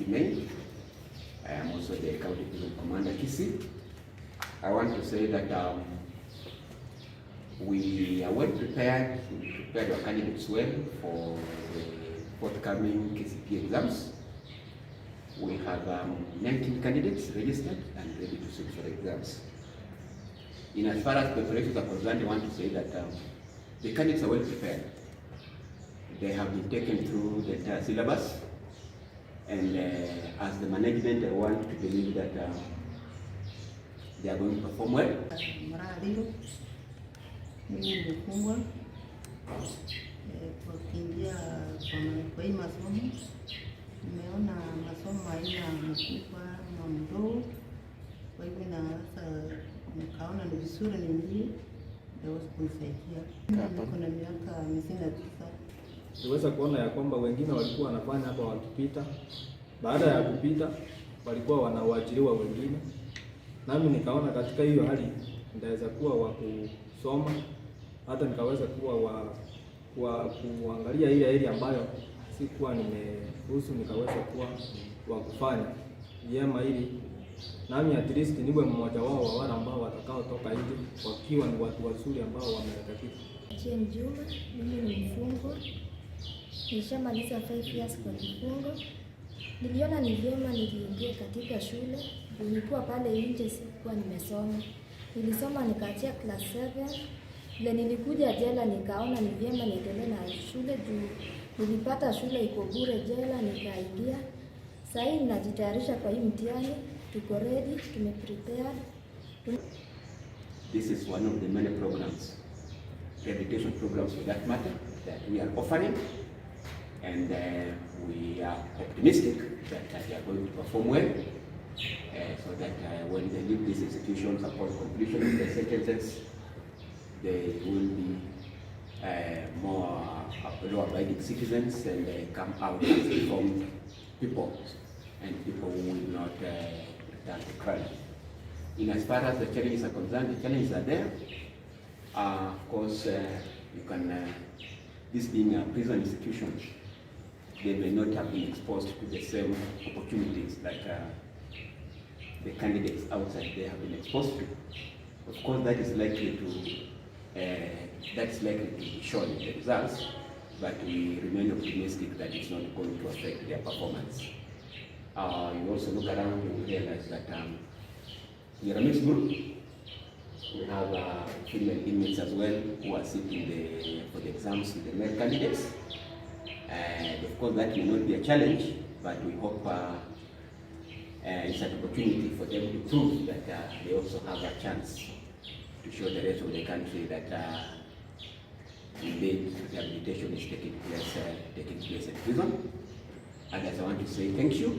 remain. I am also the County Prison Commander, Kisii. I want to say that we are well prepared. We prepared our candidates well for the forthcoming KCPE exams. We have 19 candidates registered and ready to sit for the exams. In as far as preparations are concerned, I want to say that the candidates are well prepared. They have been taken through the entire syllabus, and as the management, I want to believe that they are going to perform well. Mimi nimefungwa kwa kuingia kwa hii masomo. Nimeona masomo haina mkubwa na mdogo, kwa hivyo na sasa nikaona ni vizuri niingie ndio kunisaidia. Niko na miaka 59. Niweza kuona ya kwamba wengine walikuwa wanafanya hapa wakipita, baada ya kupita walikuwa wanawaajiriwa wengine, nami nikaona katika hiyo hali ndaweza kuwa wa kusoma, hata nikaweza kuwa kuangalia ile area ambayo sikuwa nimeruhusu, nikaweza kuwa wa kufanya vyema ili nami at least niwe mmoja wao wa wale ambao watakao toka nje wakiwa ni watu wazuri ambao wametakika. Juma, mimi ni mfungwa. Nishamaliza 5 years kwa kifungo. Niliona ni vyema niingie katika shule. Nilikuwa pale nje sikuwa nimesoma. Nilisoma nikaachia class 7. Ile nilikuja jela nikaona ni vyema niendelee na shule juu nilipata shule iko bure jela nikaingia. Sasa hivi ninajitayarisha kwa hii mtihani. Tuko ready, tumeprepare. This is one of the many programs, rehabilitation programs for that matter, that we are offering, and we are optimistic that they are going to perform well, so that when they leave these institutions upon completion of their sentences, they will be more law-abiding citizens, and they come out as informed people, and people who will not return to crime. In as far as the challenges are concerned, the challenges are there. Of course, you can, this being a prison institution, they may not have been exposed to the same opportunities like the candidates outside there have been exposed to. Of course, that is likely to be shown in the results, but we remain optimistic that it's not going to affect their performance. You also look around and realize that we are a mixed group. We have female inmates as well who are sitting for the exams with the male candidates. And of course that may not be a challenge, but we hope it's an opportunity for them to prove that they also have a chance to show the rest of the country that indeed rehabilitation is taking place in prison. And as I want to say thank you.